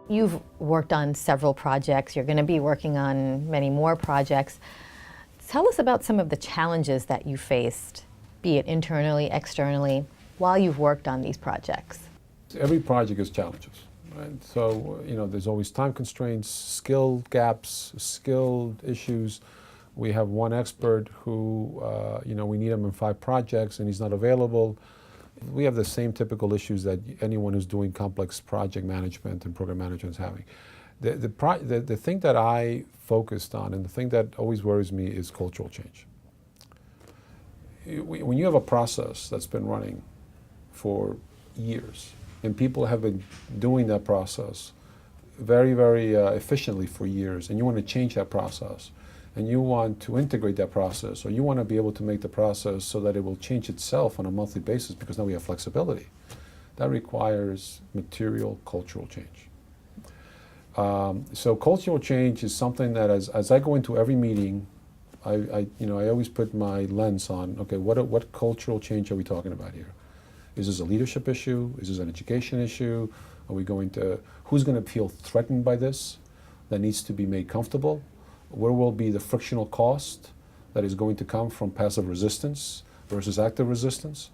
You've worked on several projects. You're going to be working on many more projects. Tell us about some of the challenges that you faced, be it internally, externally, while you've worked on these projects. Every project has challenges, right? So, there's always time constraints, skill gaps, skill issues. We have one expert who, we need him in 5 projects and he's not available. We have the same typical issues that anyone who's doing complex project management and program management is having. The thing that I focused on and the thing that always worries me is cultural change. When you have a process that's been running for years and people have been doing that process very, very efficiently for years, and you want to change that process, and you want to integrate that process, or you want to be able to make the process so that it will change itself on a monthly basis because now we have flexibility, that requires material cultural change. So cultural change is something that as I go into every meeting, I always put my lens on, okay, what cultural change are we talking about here? Is this a leadership issue? Is this an education issue? Who's going to feel threatened by this, that needs to be made comfortable? Where will be the frictional cost that is going to come from passive resistance versus active resistance?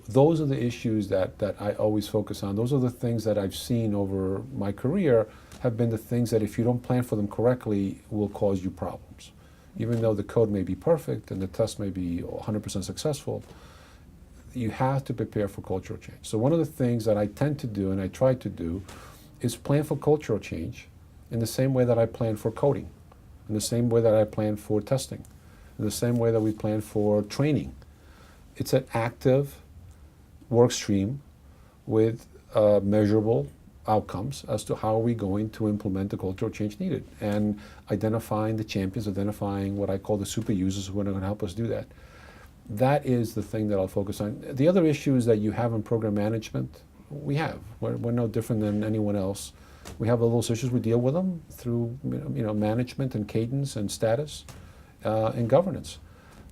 Those are the issues that I always focus on. Those are the things that I've seen over my career have been the things that if you don't plan for them correctly will cause you problems. Even though the code may be perfect and the test may be 100% successful, you have to prepare for cultural change. So one of the things that I tend to do and I try to do is plan for cultural change in the same way that I plan for coding, in the same way that I plan for testing, in the same way that we plan for training. It's an active work stream with measurable outcomes as to how are we going to implement the cultural change needed, and identifying the champions, identifying what I call the super users who are going to help us do that. That is the thing that I'll focus on. The other issues that you have in program management, we have. We're no different than anyone else. We have all those issues. We deal with them through management and cadence and status and governance.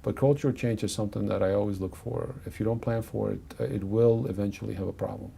But cultural change is something that I always look for. If you don't plan for it, it will eventually have a problem.